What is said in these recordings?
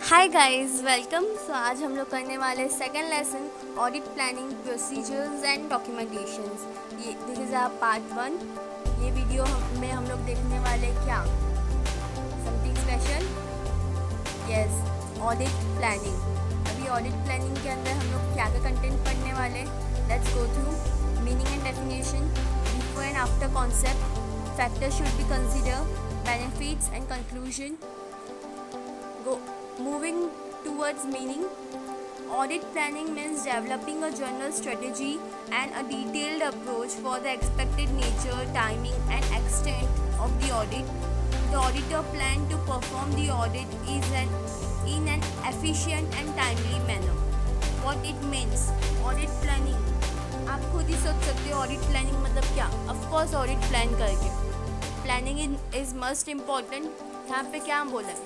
Hi guys welcome. सो आज हम लोग करने वाले second lesson audit planning procedures and documentations. ये दिस इज़ आवर पार्ट 1। ये वीडियो में हम लोग देखने वाले क्या something special. Yes, audit planning. अभी ऑडिट प्लानिंग के अंदर हम लोग क्या क्या कंटेंट पढ़ने वाले। Let's go through meaning and definition, before and after concept, factors should be consider, benefits and conclusion. Moving towards meaning, audit planning means developing a general strategy and a detailed approach for the expected nature, timing, and extent of the audit. The auditor plan to perform the audit in an efficient and timely manner. What it means, audit planning. आप खुद ही सोच सकते हो audit planning मतलब क्या। Of course audit plan करके planning is must important. यहाँ पे क्या हम बोला,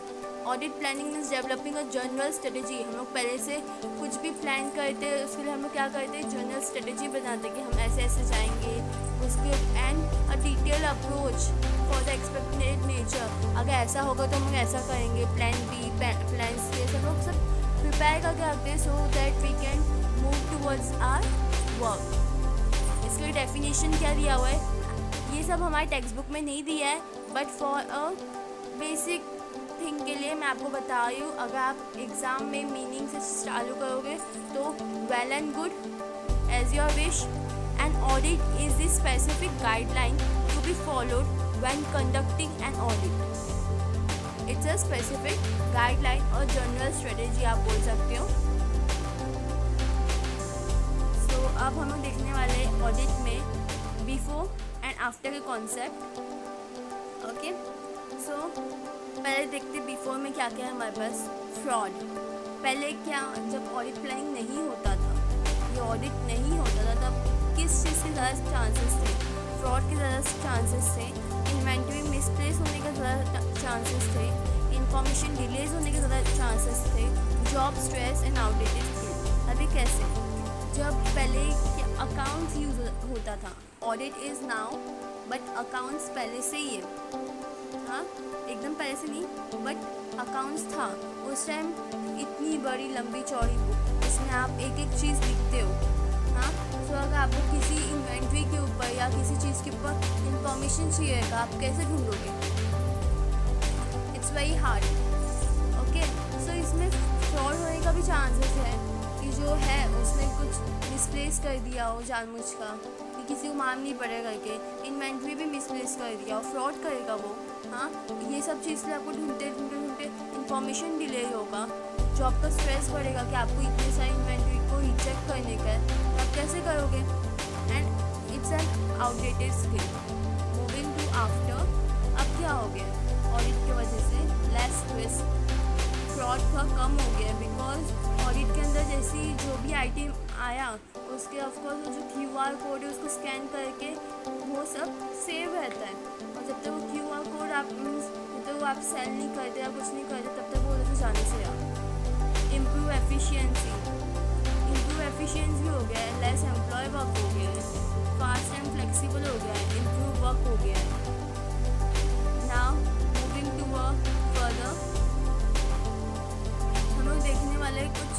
audit planning means developing a general strategy. हम लोग पहले से कुछ भी प्लान करते हैं, उसके लिए हम लोग क्या करते हैं, जनरल स्ट्रेटेजी बनाते हैं कि हम ऐसे ऐसे जाएंगे उसके, and a detail approach for the expected nature. अगर ऐसा होगा तो हम लोग ऐसा करेंगे, प्लान बी, प्लान सी, सब लोग सब प्रिपेयर करके रखते हैं so that we can move towards our work. इसके डेफिनेशन क्या दिया हुआ है, ये सब हमारे टेक्स्ट बुक में नहीं दिया है, but for a basic thing के लिए मैं आपको बता रही हूँ। अगर आप एग्ज़ाम में मीनिंग से चालू करोगे तो well and good, as your wish. An audit is the specific guideline to be followed when conducting an audit. It's a specific guideline और जनरल स्ट्रेटेजी आप बोल सकते हो। सो अब हम लोग देखने वाले ऑडिट में बिफोर एंड आफ्टर के कॉन्सेप्ट। ओके, सो पहले देखते बिफोर में क्या क्या है हमारे पास। फ्रॉड। पहले क्या, जब ऑडिट प्लानिंग नहीं होता था, ये ऑडिट नहीं होता था, तब किस चीज़ के ज़्यादा चांसेस थे, फ्रॉड के ज़्यादा चांसेस थे, इन्वेंट्री मिसप्लेस होने के ज़्यादा चांसेस थे, इंफॉर्मेशन डिलेज होने के ज़्यादा चांसेस थे, job stress and outdated skill. अभी कैसे, जब पहले अकाउंट्स यूज होता था, audit is now, but accounts पहले से ही है। हाँ, एकदम पहले से नहीं, बट अकाउंट्स था उस टाइम। इतनी बड़ी लंबी चौड़ी बुक, इसमें आप एक एक चीज़ लिखते हो। हाँ, तो अगर आपको किसी इन्वेंट्री के ऊपर या किसी चीज़ के ऊपर इंफॉर्मेशन चाहिएगा, आप कैसे ढूंढोगे, इट्स वेरी हार्ड। ओके, सो इसमें फ्रॉड होने का भी चांसेस है कि जो है उसने कुछ मिसप्लेस कर दिया हो जानबूझ का, कि किसी को मालूम नहीं पड़ेगा करके, इन्वेंट्री भी मिसप्लेस कर दिया हो, फ्रॉड करेगा वो। हाँ, ये सब चीज़ से आपको ढूंढते ढूंढते ढूंढते इन्फॉर्मेशन डिले होगा, जॉब का स्ट्रेस बढ़ेगा कि आपको इतने सारी इन्वेंट्री को ही चेक करने का है, तो आप कैसे करोगे, and it's an outdated skill. Moving to after, अब क्या हो गया, ऑडिट की वजह से लेस रिस्क, फ्रॉड थोड़ा कम हो गया, बिकॉज ऑडिट के अंदर जैसे जो भी आइटम आया उसके ऑफकोर्स जो QR कोड है उसको स्कैन करके वो सब सेव रहता है, और जब तक वो QR कोड आप तो वो आप सेल नहीं करते या कुछ नहीं करते तब तक वो उधर से जाने से रहा। इम्प्रूव एफिशिएंसी हो गया है, लेस एम्प्लॉय वर्क हो गया है, फास्ट एंड फ्लेक्सिबल हो गया है, इम्प्रूव वर्क हो गया है। नाउ मूविंग टू फर्दर, हम लोग देखने वाले कुछ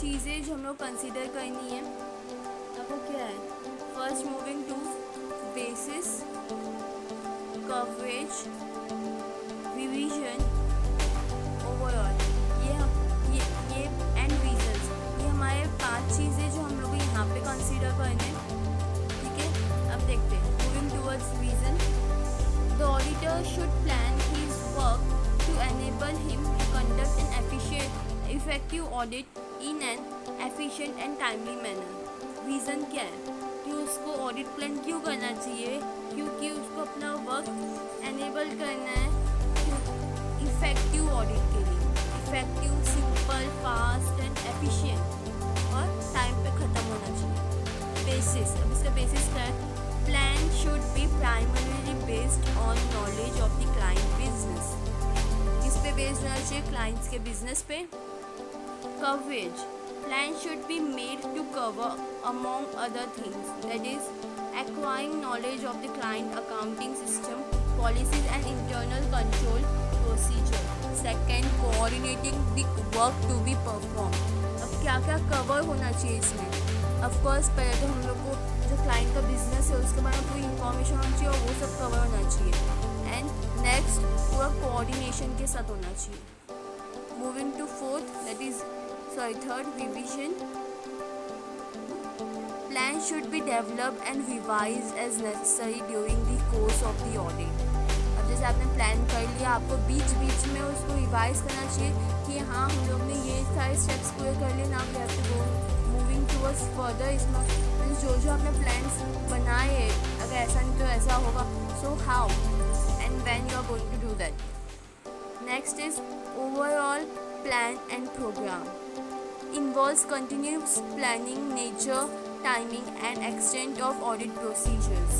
चीज़ें जो हम लोग कंसिडर करनी है। अब वो क्या है, first moving to basis, coverage, revision, overall, ये एंड रीजंस, ये हमारे 5 चीज़ें जो हम लोग यहाँ पे कंसीडर करने हैं। ठीक है, अब देखते हैं moving towards reason. The auditor should plan his work to enable him to conduct an effective audit in an efficient and timely manner. Reason क्या है कि उसको ऑडिट प्लान क्यों करना चाहिए, क्योंकि उसको अपना वर्क एनेबल करना है इफ़ेक्टिव ऑडिट के लिए, effective, simple, fast and efficient, और टाइम पे ख़त्म होना चाहिए। बेसिस, अब इसका बेसिस क्या है, plan should be primarily based on knowledge of the client business. किस पे बेस्ड होना चाहिए, क्लाइंट्स के बिजनेस पे। Coverage, plan should be made to cover among other things, that is acquiring knowledge of the client accounting system, policies and internal control procedure. Second, coordinating the work to be perform. अब क्या क्या cover होना चाहिए इसमें? Of course पहले तो हम लोग को जो क्लाइंट का बिजनेस है उसके बारे में पूरी इंफॉर्मेशन होनी चाहिए और वो सब कवर होना चाहिए। एंड नेक्स्ट, पूरा कोऑर्डिनेशन के साथ होना चाहिए। Moving to fourth, that is third, revision. Plan should be developed and revised as necessary during the course of the audit। अब जैसे आपने प्लान कर लिया, आपको बीच बीच में उसको रिवाइज करना चाहिए कि हाँ हम लोग ने ये सारे स्टेप्स पूरे कर लिए, now we have to go moving towards further. इसमें जो आपने प्लान्स बनाए हैं, अगर ऐसा नहीं तो ऐसा होगा, so how and when you are going to do that. Next is overall plan and programme. Involves continuous planning, nature, timing and extent of audit procedures.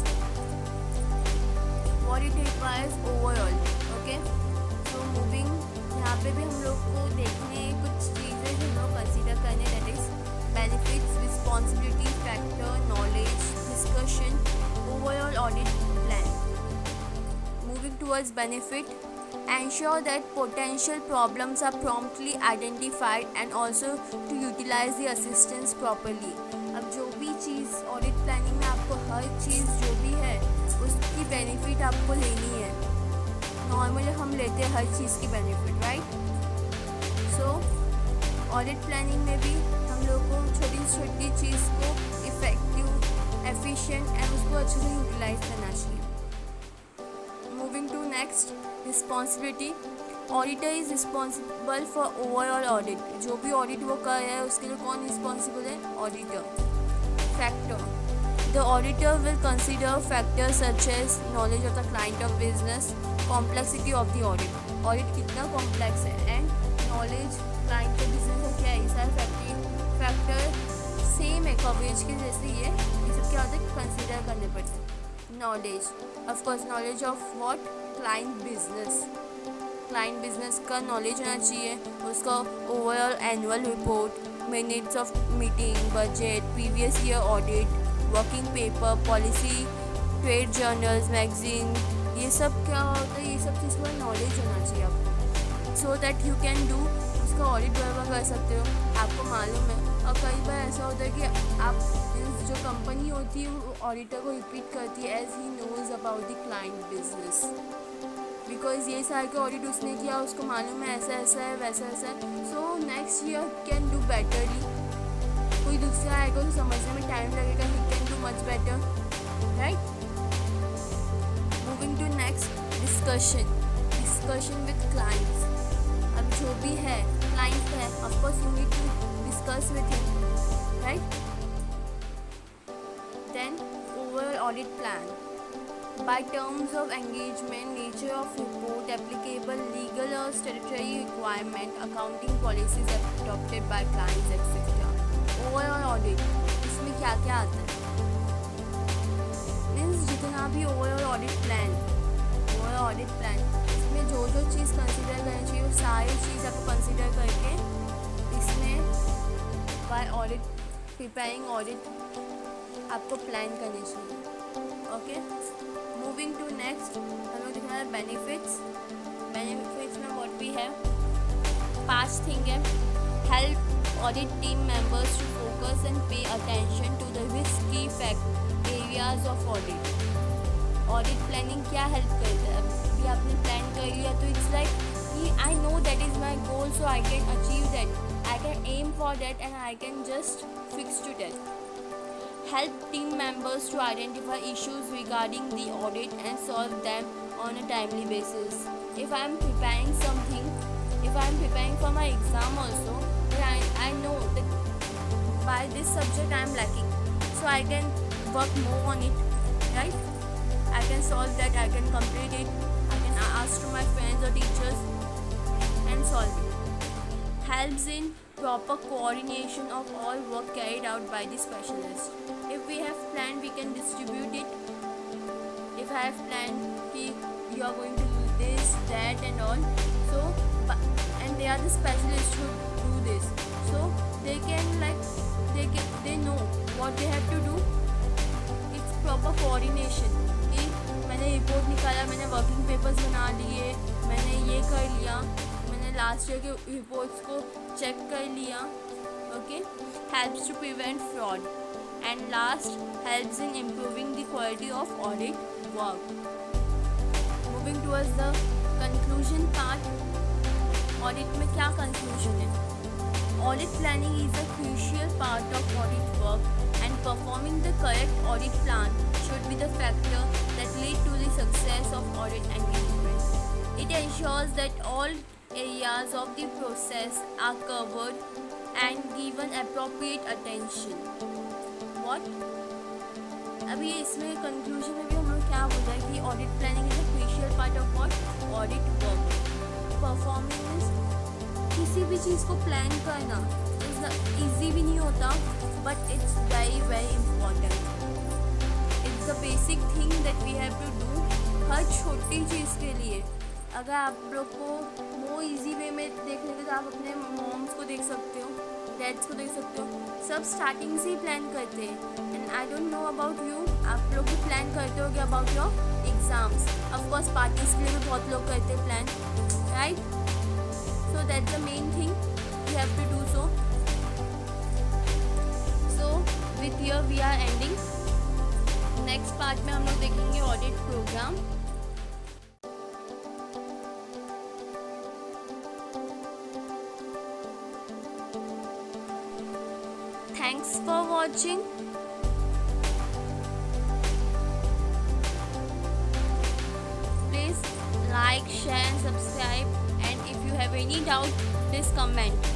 What it requires overall, okay? So moving, यहाँ पे भी हम लोग को देखने कुछ चीज़ें जो हम लोग कंसिडर करने, that is benefits, responsibility, factor, knowledge, discussion, overall audit plan. Moving towards benefit, ensure that potential problems are promptly identified and also to utilize the assistance properly। अब जो भी चीज़ ऑडिट प्लानिंग में आपको हर चीज़ जो भी है उसकी बेनिफिट आपको लेनी है। नॉर्मली हम लेते हैं हर चीज़ की बेनिफिट, राइट? सो ऑडिट प्लानिंग में भी हम लोग को छोटी छोटी चीज़ को इफ़ेक्टिव, एफिशिएंट एंड उसको अच्छे से यूटिलाइज करना चाहिए। Moving to next, responsibility. Auditor is responsible for overall audit. जो भी ऑडिट वो कर रहा है उसके लिए कौन रिस्पॉन्सिबल है? Auditor. Factor, the auditor will consider factors such as knowledge of the client of business, complexity of the audit, audit कितना कॉम्प्लेक्स है, एंड नॉलेज क्लाइंट के बिजनेस का क्या है, सारे फैक्टर सेम है कवरेज के जैसे ये सब क्या होता है कंसिडर करने पड़ते हैं। Knowledge, of course knowledge of what? Client business. Client business का नॉलेज होना चाहिए, उसका overall annual report, minutes of meeting, budget, previous year audit, working paper, policy, trade journals, magazine, ये सब क्या होता है, ये सब चीज़ का नॉलेज होना चाहिए आपको, so that you can do उसका ऑडिट बराबर कर सकते हो, आपको मालूम है। और कई बार ऐसा होता है कि आप जो कंपनी होती है वो ऑडिटर को रिपीट करती है as he knows about the client business, because ये सारे के ऑडिट उसने किया, उसको मालूम है ऐसा ऐसा है वैसा ऐसा है, so next year can do betterly. कोई दूसरा आएगा तो समझने में टाइम लगेगा, he can do much better, right? Moving to next, discussion with clients. अब जो भी है क्लाइंट है, of course you need to discuss with him, right? Then overall audit plan. By terms of engagement, nature of report, applicable legal or statutory requirement, accounting policies adopted by clients, etc. Overall audit, इसमें क्या क्या आता है? Means जितना भी overall audit plan, इसमें जो चीज़ consider करनी चाहिए वो सारी चीज़ आपको कंसिडर करके इसमें by audit, preparing audit आपको प्लान करनी चाहिए, ओके? मूविंग टू नेक्स्ट, हमें दिखा है बेनिफिट्स में व्हाट वी हैव, 5 थिंग है। Help audit team members to focus and pay attention to the risky areas of audit. Audit planning क्या help करता है? अभी आपने प्लान कर लिया तो इट्स लाइक कि I know that is my goal, so I can achieve that, I can aim for that and I can just fix to that. Help team members to identify issues regarding the audit and solve them on a timely basis. If I am preparing something, if I am preparing for my exam also, then I know that by this subject I am lacking, so I can work more on it, right? I can solve that, I can complete it, I can ask to my friends or teachers and solve it. Helps in proper coordination of all work carried out by the specialist. If we have planned, we can distribute it. If I have planned कि you are going to do this, that and all, so and they are the specialists who do this, so they can they know what they have to do. It's proper coordination कि मैंने report निकाला, मैंने working papers बना लिए, मैंने ये कर लिया, अपने लास्ट ईयर के रिपोर्ट्स को चेक कर लिया. Okay, helps to prevent fraud and last helps in improving the quality of audit work. Moving towards the conclusion part. Audit में क्या कंक्लूजन है? Audit planning is a crucial part of audit work, and performing the correct audit plan should be the factor that lead to the success of audit engagement. It ensures that all areas of the process are covered and given appropriate attention. What? अभी इसमें conclusion में भी हम लोग क्या बोल रहे हैं कि audit planning is a crucial part of what? Audit work. Performing किसी भी चीज़ को प्लान करना ईजी भी नहीं होता, but it's very very important. It's the basic thing that we have to do. हर छोटी चीज़ के लिए अगर आप लोग को वो ईजी वे में देखने के तो आप अपने मॉम्स को देख सकते हो, डैड्स को देख सकते हो. सब स्टार्टिंग से ही प्लान करते हैं. And I don't know about you, आप लोग भी प्लान करते हो क्या about your exams? Of course parties के लिए भी बहुत लोग करते हैं plan, right? So that's the main thing we have to do. So with here we are ending. Next part में हम लोग देखेंगे audit programme. Thanks for watching. Please like, share and subscribe. And if you have any doubt, please comment.